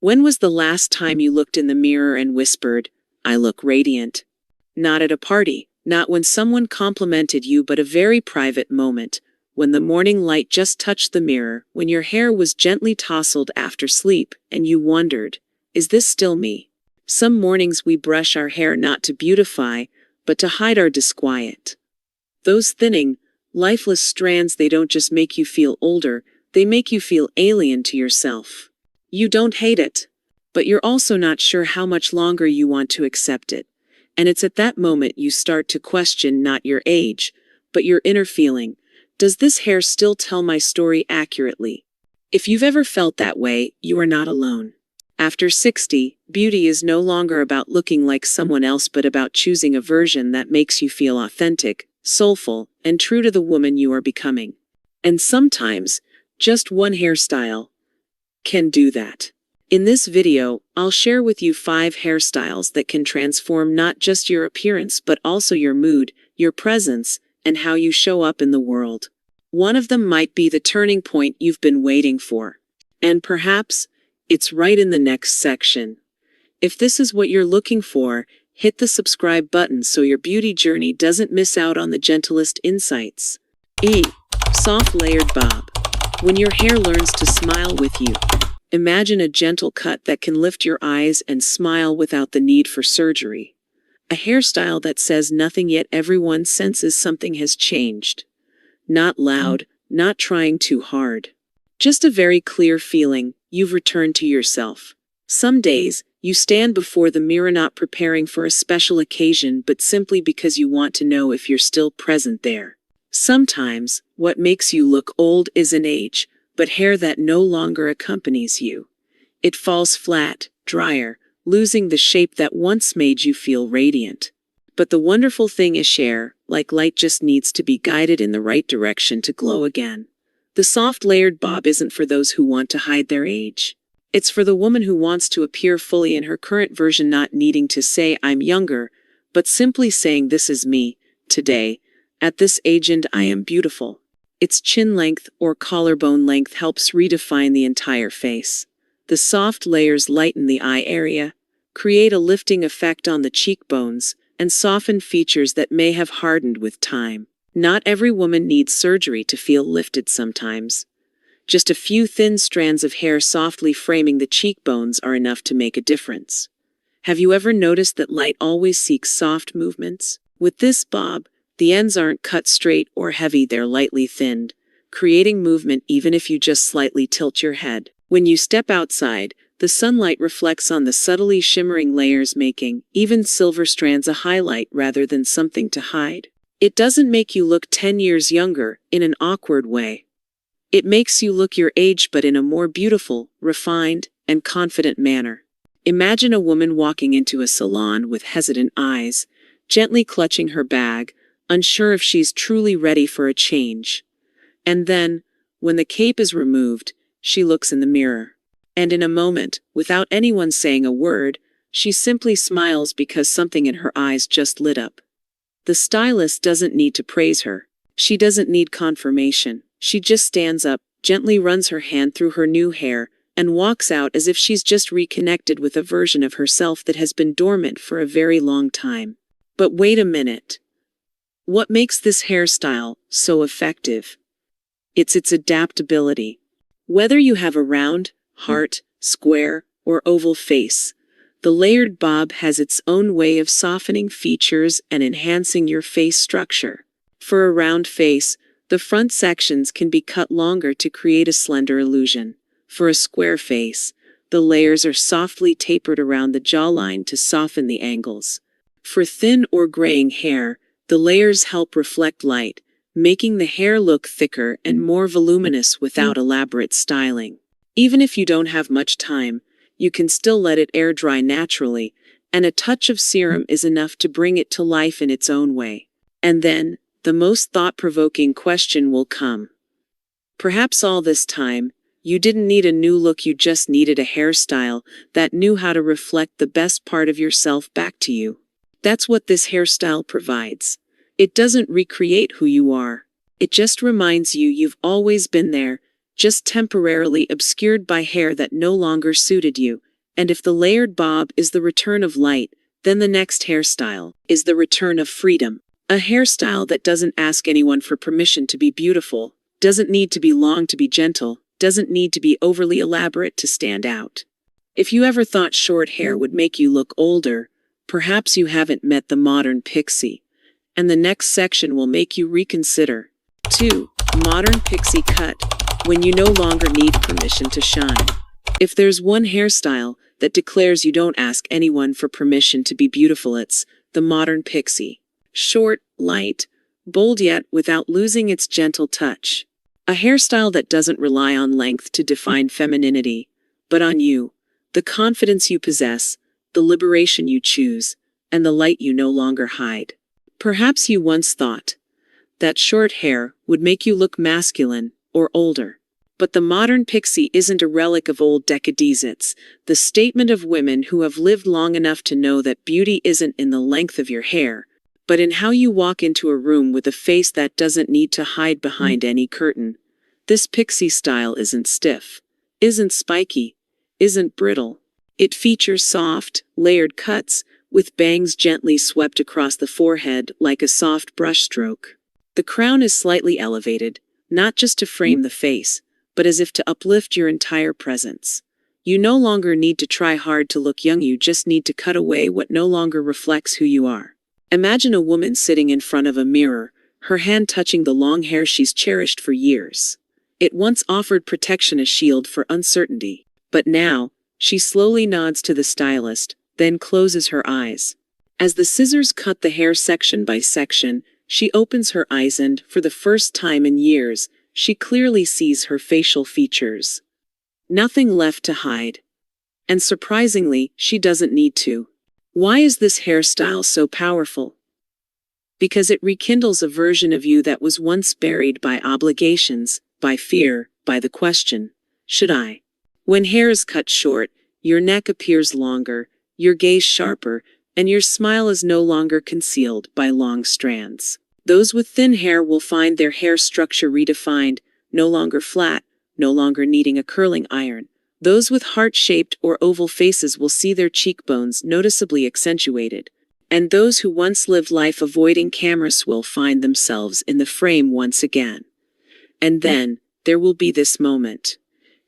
When was the last time you looked in the mirror and whispered, "I look radiant"? Not at a party, not when someone complimented you, but a very private moment, when the morning light just touched the mirror, when your hair was gently tousled after sleep, and you wondered, is this still me? Some mornings we brush our hair not to beautify, but to hide our disquiet. Those thinning, lifeless strands, they don't just make you feel older, they make you feel alien to yourself. You don't hate it, but you're also not sure how much longer you want to accept it. And it's at that moment you start to question not your age, but your inner feeling. Does this hair still tell my story accurately? If you've ever felt that way, you are not alone. After 60, beauty is no longer about looking like someone else, but about choosing a version that makes you feel authentic, soulful, and true to the woman you are becoming. And sometimes, just one hairstyle can do that. In this video, I'll share with you 5 hairstyles that can transform not just your appearance but also your mood, your presence, and how you show up in the world. One of them might be the turning point you've been waiting for. And perhaps, it's right in the next section. If this is what you're looking for, hit the subscribe button so your beauty journey doesn't miss out on the gentlest insights. Soft layered bob. When your hair learns to smile with you. Imagine a gentle cut that can lift your eyes and smile without the need for surgery. A hairstyle that says nothing yet everyone senses something has changed. Not loud, not trying too hard. Just a very clear feeling, you've returned to yourself. Some days, you stand before the mirror not preparing for a special occasion but simply because you want to know if you're still present there. Sometimes, what makes you look old isn't age, but hair that no longer accompanies you. It falls flat, drier, losing the shape that once made you feel radiant. But the wonderful thing is hair, like light, just needs to be guided in the right direction to glow again. The soft layered bob isn't for those who want to hide their age. It's for the woman who wants to appear fully in her current version, not needing to say I'm younger, but simply saying this is me, today, at this age, and I am beautiful. Its chin length or collarbone length helps redefine the entire face. The soft layers lighten the eye area, create a lifting effect on the cheekbones, and soften features that may have hardened with time. Not every woman needs surgery to feel lifted sometimes. Just a few thin strands of hair softly framing the cheekbones are enough to make a difference. Have you ever noticed that light always seeks soft movements? With this bob, the ends aren't cut straight or heavy, they're lightly thinned, creating movement even if you just slightly tilt your head. When you step outside, the sunlight reflects on the subtly shimmering layers, making even silver strands a highlight rather than something to hide. It doesn't make you look 10 years younger in an awkward way. It makes you look your age, but in a more beautiful, refined, and confident manner. Imagine a woman walking into a salon with hesitant eyes, gently clutching her bag, unsure if she's truly ready for a change. And then, when the cape is removed, she looks in the mirror. And in a moment, without anyone saying a word, she simply smiles because something in her eyes just lit up. The stylist doesn't need to praise her. She doesn't need confirmation. She just stands up, gently runs her hand through her new hair, and walks out as if she's just reconnected with a version of herself that has been dormant for a very long time. But wait a minute. What makes this hairstyle so effective? It's its adaptability. Whether you have a round, heart, square, or oval face, the layered bob has its own way of softening features and enhancing your face structure. For a round face, the front sections can be cut longer to create a slender illusion. For a square face, the layers are softly tapered around the jawline to soften the angles. For thin or graying hair, the layers help reflect light, making the hair look thicker and more voluminous without elaborate styling. Even if you don't have much time, you can still let it air dry naturally, and a touch of serum is enough to bring it to life in its own way. And then, the most thought-provoking question will come. Perhaps all this time, you didn't need a new look, you just needed a hairstyle that knew how to reflect the best part of yourself back to you. That's what this hairstyle provides. It doesn't recreate who you are. It just reminds you you've always been there, just temporarily obscured by hair that no longer suited you, And if the layered bob is the return of light, then the next hairstyle is the return of freedom. A hairstyle that doesn't ask anyone for permission to be beautiful, doesn't need to be long to be gentle, doesn't need to be overly elaborate to stand out. If you ever thought short hair would make you look older, perhaps you haven't met the modern Pixie. And the next section will make you reconsider. 2. Modern Pixie cut, when you no longer need permission to shine. If there's one hairstyle that declares you don't ask anyone for permission to be beautiful, it's the modern Pixie. Short, light, bold yet without losing its gentle touch. A hairstyle that doesn't rely on length to define femininity, but on you, the confidence you possess, the liberation you choose, and the light you no longer hide. Perhaps you once thought that short hair would make you look masculine or older. But the modern Pixie isn't a relic of old decades, it's the statement of women who have lived long enough to know that beauty isn't in the length of your hair, but in how you walk into a room with a face that doesn't need to hide behind any curtain. This Pixie style isn't stiff, isn't spiky, isn't brittle. It features soft, layered cuts, with bangs gently swept across the forehead like a soft brushstroke. The crown is slightly elevated, not just to frame the face, but as if to uplift your entire presence. You no longer need to try hard to look young, you just need to cut away what no longer reflects who you are. Imagine a woman sitting in front of a mirror, her hand touching the long hair she's cherished for years. It once offered protection, a shield for uncertainty, but now, she slowly nods to the stylist, then closes her eyes. As the scissors cut the hair section by section, she opens her eyes and, for the first time in years, she clearly sees her facial features. Nothing left to hide. And surprisingly, she doesn't need to. Why is this hairstyle so powerful? Because it rekindles a version of you that was once buried by obligations, by fear, by the question, should I? When hair is cut short, your neck appears longer, your gaze sharper, and your smile is no longer concealed by long strands. Those with thin hair will find their hair structure redefined, no longer flat, no longer needing a curling iron. Those with heart-shaped or oval faces will see their cheekbones noticeably accentuated. And those who once lived life avoiding cameras will find themselves in the frame once again. And then, there will be this moment.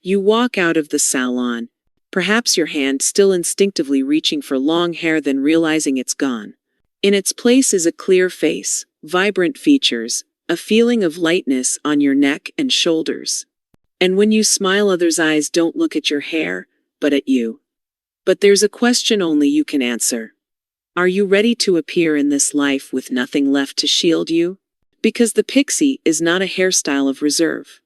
You walk out of the salon, perhaps your hand still instinctively reaching for long hair, then realizing it's gone. In its place is a clear face, vibrant features, a feeling of lightness on your neck and shoulders. And when you smile, others' eyes don't look at your hair, but at you. But there's a question only you can answer. Are you ready to appear in this life with nothing left to shield you? Because the Pixie is not a hairstyle of reserve.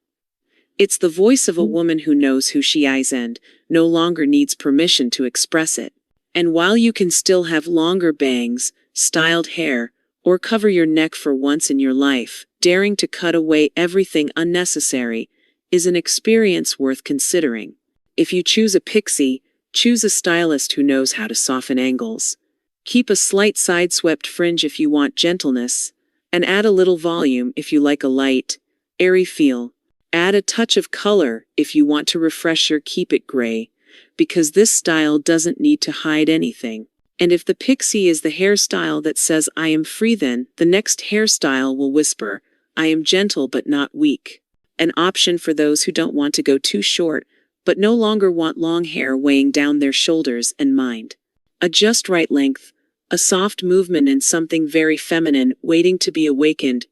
It's the voice of a woman who knows who she is and no longer needs permission to express it. And while you can still have longer bangs, styled hair, or cover your neck for once in your life, daring to cut away everything unnecessary is an experience worth considering. If you choose a Pixie, choose a stylist who knows how to soften angles. Keep a slight side-swept fringe if you want gentleness, and add a little volume if you like a light, airy feel. Add a touch of color if you want to refresh your keep it gray, because this style doesn't need to hide anything. And if the Pixie is the hairstyle that says I am free, then the next hairstyle will whisper, I am gentle but not weak. An option for those who don't want to go too short, but no longer want long hair weighing down their shoulders and mind. A just right length, a soft movement, and something very feminine waiting to be awakened.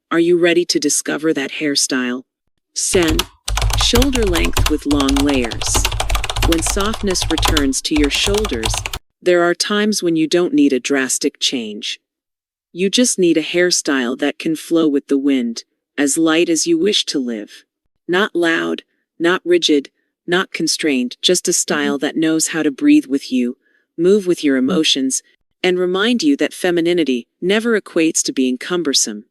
Are you ready to discover that hairstyle? Sen. Shoulder length with long layers. When softness returns to your shoulders, there are times when you don't need a drastic change. You just need a hairstyle that can flow with the wind, as light as you wish to live. Not loud, not rigid, not constrained, just a style that knows how to breathe with you, move with your emotions, and remind you that femininity never equates to being cumbersome.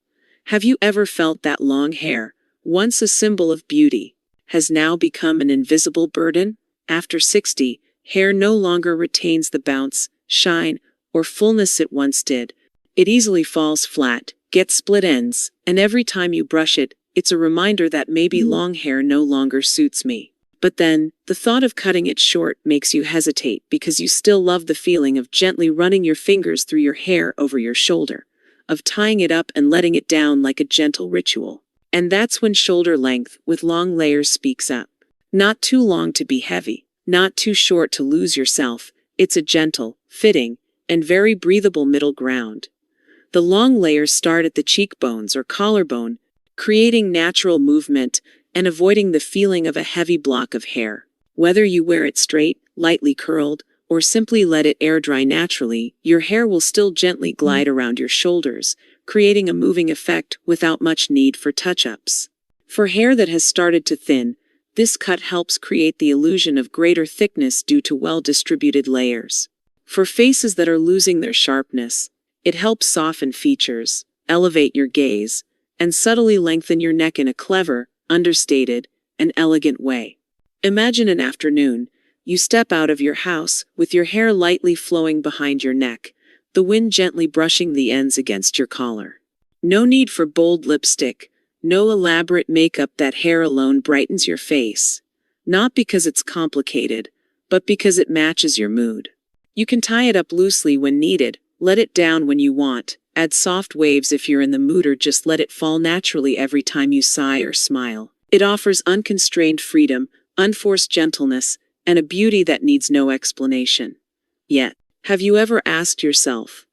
Have you ever felt that long hair, once a symbol of beauty, has now become an invisible burden? After 60, hair no longer retains the bounce, shine, or fullness it once did. It easily falls flat, gets split ends, and every time you brush it, it's a reminder that maybe long hair no longer suits me. But then, the thought of cutting it short makes you hesitate because you still love the feeling of gently running your fingers through your hair over your shoulder, of tying it up and letting it down like a gentle ritual. And that's when shoulder length with long layers speaks up. Not too long to be heavy, not too short to lose yourself. It's a gentle, fitting, and very breathable middle ground. The long layers start at the cheekbones or collarbone, creating natural movement and avoiding the feeling of a heavy block of hair. Whether you wear it straight, lightly curled, or simply let it air dry naturally, your hair will still gently glide around your shoulders, creating a moving effect without much need for touch-ups. For hair that has started to thin, this cut helps create the illusion of greater thickness due to well-distributed layers. For faces that are losing their sharpness, it helps soften features, elevate your gaze, and subtly lengthen your neck in a clever, understated, and elegant way. Imagine an afternoon. You step out of your house with your hair lightly flowing behind your neck, the wind gently brushing the ends against your collar. No need for bold lipstick, no elaborate makeup. That hair alone brightens your face. Not because it's complicated, but because it matches your mood. You can tie it up loosely when needed, let it down when you want, add soft waves if you're in the mood, or just let it fall naturally every time you sigh or smile. It offers unconstrained freedom, unforced gentleness, and a beauty that needs no explanation. Yet, have you ever asked yourself,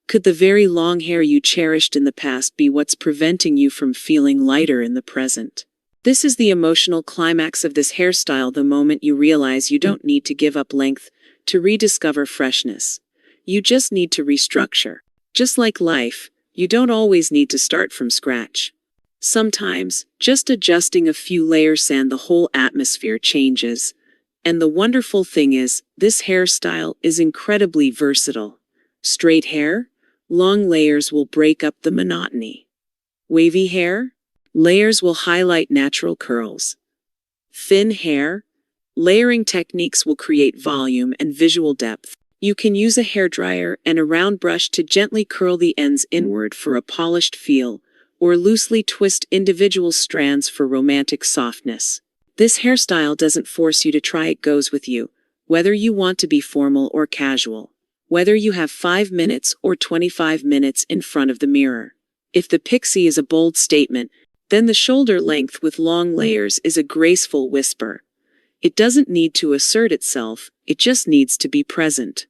could the very long hair you cherished in the past be what's preventing you from feeling lighter in the present? This is the emotional climax of this hairstyle, the moment you realize you don't need to give up length to rediscover freshness. You just need to restructure. Just like life, you don't always need to start from scratch. Sometimes, just adjusting a few layers and the whole atmosphere changes. And the wonderful thing is, this hairstyle is incredibly versatile. Straight hair? Long layers will break up the monotony. Wavy hair? Layers will highlight natural curls. Thin hair? Layering techniques will create volume and visual depth. You can use a hairdryer and a round brush to gently curl the ends inward for a polished feel, or loosely twist individual strands for romantic softness. This hairstyle doesn't force you to try, it goes with you, whether you want to be formal or casual, whether you have 5 minutes or 25 minutes in front of the mirror. If the Pixie is a bold statement, then the shoulder length with long layers is a graceful whisper. It doesn't need to assert itself, it just needs to be present.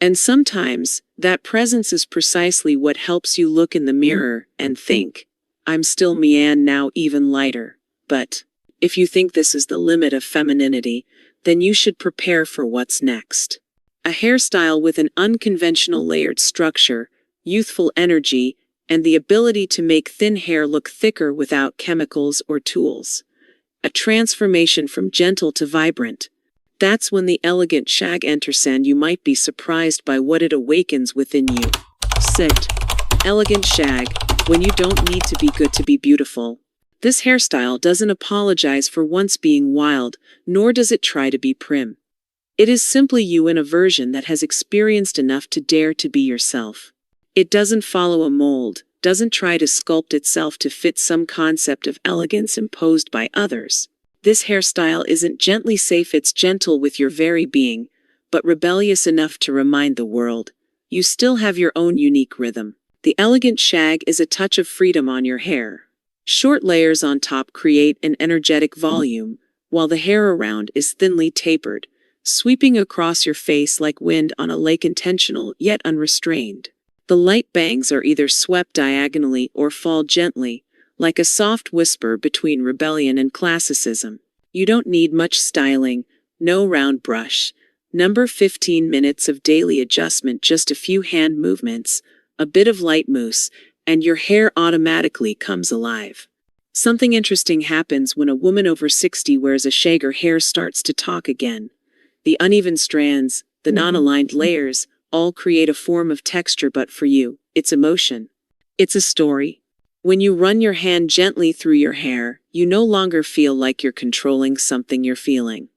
And sometimes, that presence is precisely what helps you look in the mirror and think, I'm still me now, even lighter. But if you think this is the limit of femininity, then you should prepare for what's next. A hairstyle with an unconventional layered structure, youthful energy, and the ability to make thin hair look thicker without chemicals or tools. A transformation from gentle to vibrant. That's when the elegant shag enters, and you might be surprised by what it awakens within you. Sit. Elegant shag, when you don't need to be good to be beautiful. This hairstyle doesn't apologize for once being wild, nor does it try to be prim. It is simply you in a version that has experienced enough to dare to be yourself. It doesn't follow a mold, doesn't try to sculpt itself to fit some concept of elegance imposed by others. This hairstyle isn't gently safe, it's gentle with your very being, but rebellious enough to remind the world, you still have your own unique rhythm. The elegant shag is a touch of freedom on your hair. Short layers on top create an energetic volume, while the hair around is thinly tapered, sweeping across your face like wind on a lake, intentional yet unrestrained. The light bangs are either swept diagonally or fall gently, like a soft whisper between rebellion and classicism. You don't need much styling, no round brush. Number 15 minutes of daily adjustment, just a few hand movements, a bit of light mousse, and your hair automatically comes alive. Something interesting happens when a woman over 60 wears a shag. Her hair starts to talk again. The uneven strands, the non-aligned layers, all create a form of texture, but for you, it's emotion. It's a story. When you run your hand gently through your hair, you no longer feel like you're controlling something, you're feeling.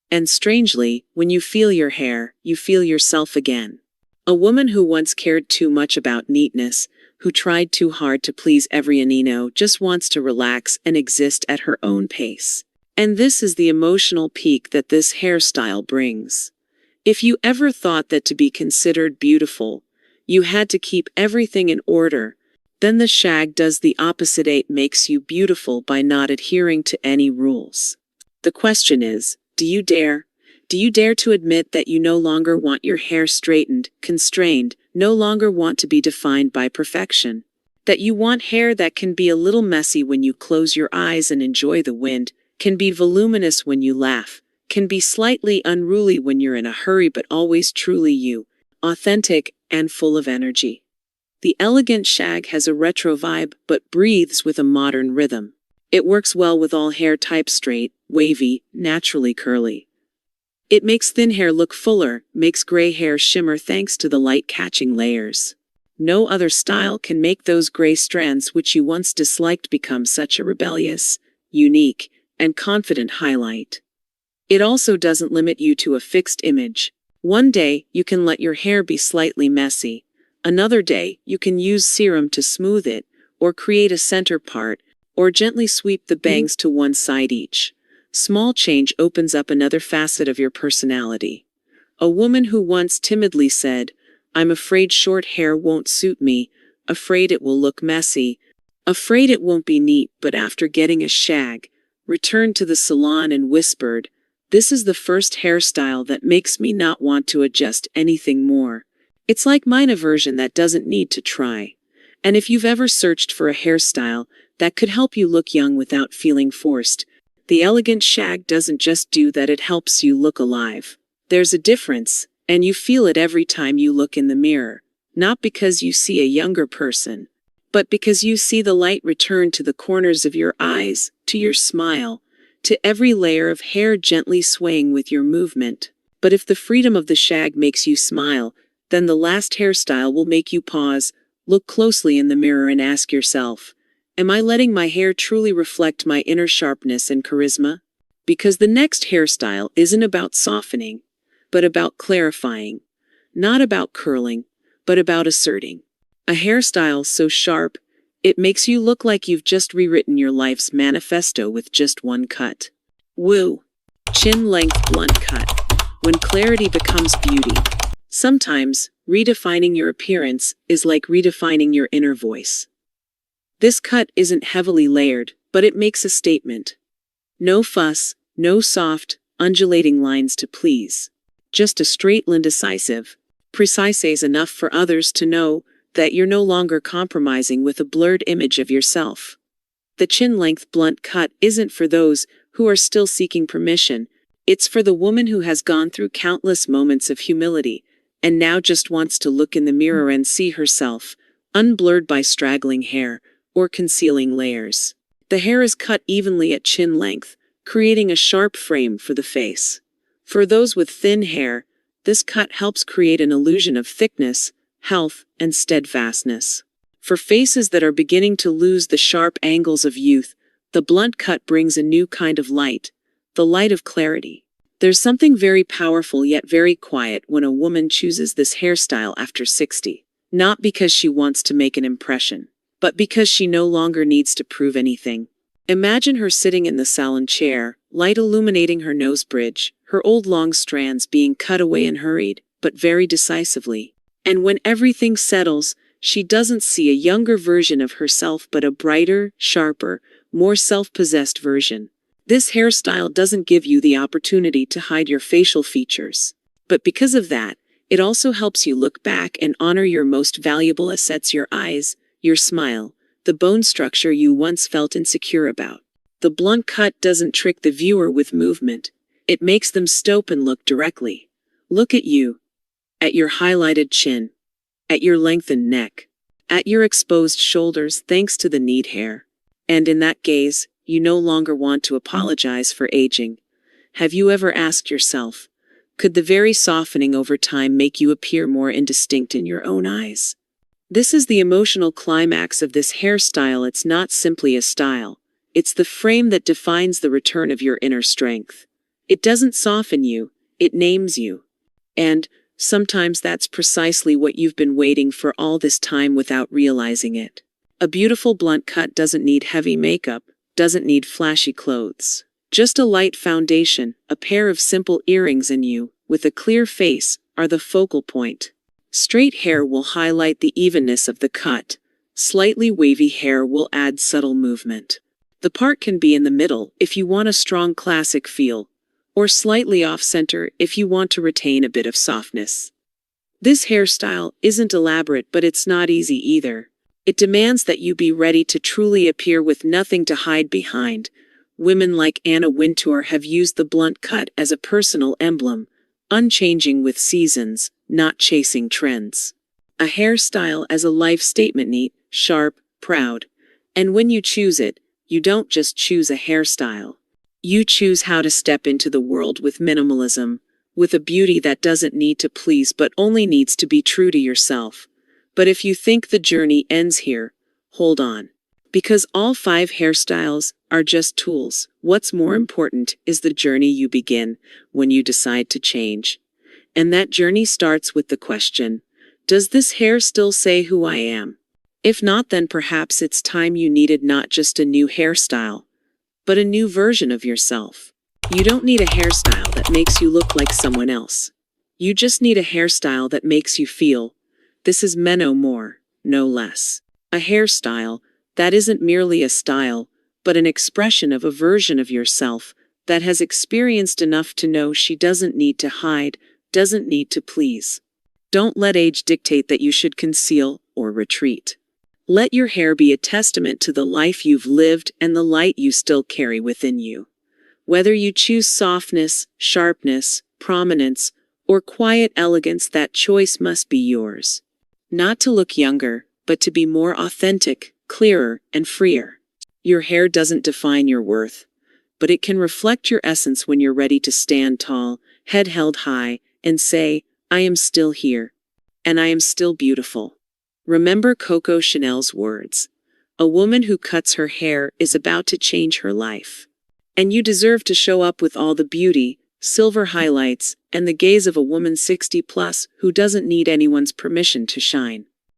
And strangely, when you feel your hair, you feel yourself again. A woman who once cared too much about neatness, who tried too hard to please every anino, just wants to relax and exist at her own pace. And this is the emotional peak that this hairstyle brings. If you ever thought that to be considered beautiful, you had to keep everything in order, then the shag does the opposite. It makes you beautiful by not adhering to any rules. The question is, do you dare? Do you dare to admit that you no longer want your hair straightened, constrained, no longer want to be defined by perfection? That you want hair that can be a little messy when you close your eyes and enjoy the wind, can be voluminous when you laugh, can be slightly unruly when you're in a hurry, but always truly you, authentic and full of energy. The elegant shag has a retro vibe but breathes with a modern rhythm. It works well with all hair types, straight, wavy, naturally curly. It makes thin hair look fuller, makes gray hair shimmer thanks to the light-catching layers. No other style can make those gray strands which you once disliked become such a rebellious, unique, and confident highlight. It also doesn't limit you to a fixed image. One day, you can let your hair be slightly messy. Another day, you can use serum to smooth it, or create a center part, or gently sweep the bangs to one side each. Small change opens up another facet of your personality. A woman who once timidly said, "I'm afraid short hair won't suit me, afraid it will look messy, afraid it won't be neat," but after getting a shag, returned to the salon and whispered, "This is the first hairstyle that makes me not want to adjust anything more. It's like mine, a version that doesn't need to try." And if you've ever searched for a hairstyle that could help you look young without feeling forced, the elegant shag doesn't just do that, it helps you look alive. There's a difference, and you feel it every time you look in the mirror, not because you see a younger person, but because you see the light return to the corners of your eyes, to your smile, to every layer of hair gently swaying with your movement. But if the freedom of the shag makes you smile, then the last hairstyle will make you pause, look closely in the mirror and ask yourself, am I letting my hair truly reflect my inner sharpness and charisma? Because the next hairstyle isn't about softening, but about clarifying. Not about curling, but about asserting. A hairstyle so sharp, it makes you look like you've just rewritten your life's manifesto with just one cut. Woo! Chin length blunt cut. When clarity becomes beauty. Sometimes, redefining your appearance is like redefining your inner voice. This cut isn't heavily layered, but it makes a statement. No fuss, no soft, undulating lines to please. Just a straight line, decisive, precise enough for others to know that you're no longer compromising with a blurred image of yourself. The chin-length blunt cut isn't for those who are still seeking permission, it's for the woman who has gone through countless moments of humility, and now just wants to look in the mirror and see herself, unblurred by straggling hair or concealing layers. The hair is cut evenly at chin length, creating a sharp frame for the face. For those with thin hair, this cut helps create an illusion of thickness, health, and steadfastness. For faces that are beginning to lose the sharp angles of youth, the blunt cut brings a new kind of light, the light of clarity. There's something very powerful yet very quiet when a woman chooses this hairstyle after 60. Not because she wants to make an impression, but because she no longer needs to prove anything. Imagine her sitting in the salon chair, light illuminating her nose bridge, her old long strands being cut away and hurried, but very decisively. And when everything settles, she doesn't see a younger version of herself but a brighter, sharper, more self-possessed version. This hairstyle doesn't give you the opportunity to hide your facial features. But because of that, it also helps you look back and honor your most valuable assets: your eyes, your smile, the bone structure you once felt insecure about. The blunt cut doesn't trick the viewer with movement. It makes them stop and look directly. Look at you. At your highlighted chin. At your lengthened neck. At your exposed shoulders thanks to the neat hair. And in that gaze, you no longer want to apologize for aging. Have you ever asked yourself, could the very softening over time make you appear more indistinct in your own eyes? This is the emotional climax of this hairstyle. It's not simply a style. It's the frame that defines the return of your inner strength. It doesn't soften you, it names you. And sometimes that's precisely what you've been waiting for all this time without realizing it. A beautiful blunt cut doesn't need heavy makeup, doesn't need flashy clothes. Just a light foundation, a pair of simple earrings and you, with a clear face, are the focal point. Straight hair will highlight the evenness of the cut. Slightly wavy hair will add subtle movement. The part can be in the middle if you want a strong classic feel, or slightly off-center if you want to retain a bit of softness. This hairstyle isn't elaborate, but it's not easy either. It demands that you be ready to truly appear with nothing to hide behind. Women like Anna Wintour have used the blunt cut as a personal emblem, unchanging with seasons, not chasing trends. A hairstyle as a life statement: neat, sharp, proud. And when you choose it, you don't just choose a hairstyle. You choose how to step into the world with minimalism, with a beauty that doesn't need to please but only needs to be true to yourself. But if you think the journey ends here, hold on. Because all 5 hairstyles are just tools. What's more important is the journey you begin when you decide to change. And that journey starts with the question, does this hair still say who I am? If not, then perhaps it's time you needed not just a new hairstyle, but a new version of yourself. You don't need a hairstyle that makes you look like someone else. You just need a hairstyle that makes you feel. This is no more, no less. A hairstyle that isn't merely a style, but an expression of a version of yourself that has experienced enough to know she doesn't need to hide, doesn't need to please. Don't let age dictate that you should conceal or retreat. Let your hair be a testament to the life you've lived and the light you still carry within you. Whether you choose softness, sharpness, prominence, or quiet elegance, that choice must be yours. Not to look younger, but to be more authentic, clearer, and freer. Your hair doesn't define your worth, but it can reflect your essence when you're ready to stand tall, head held high, and say, I am still here. And I am still beautiful. Remember Coco Chanel's words. A woman who cuts her hair is about to change her life. And you deserve to show up with all the beauty, silver highlights, and the gaze of a woman 60 plus who doesn't need anyone's permission to shine.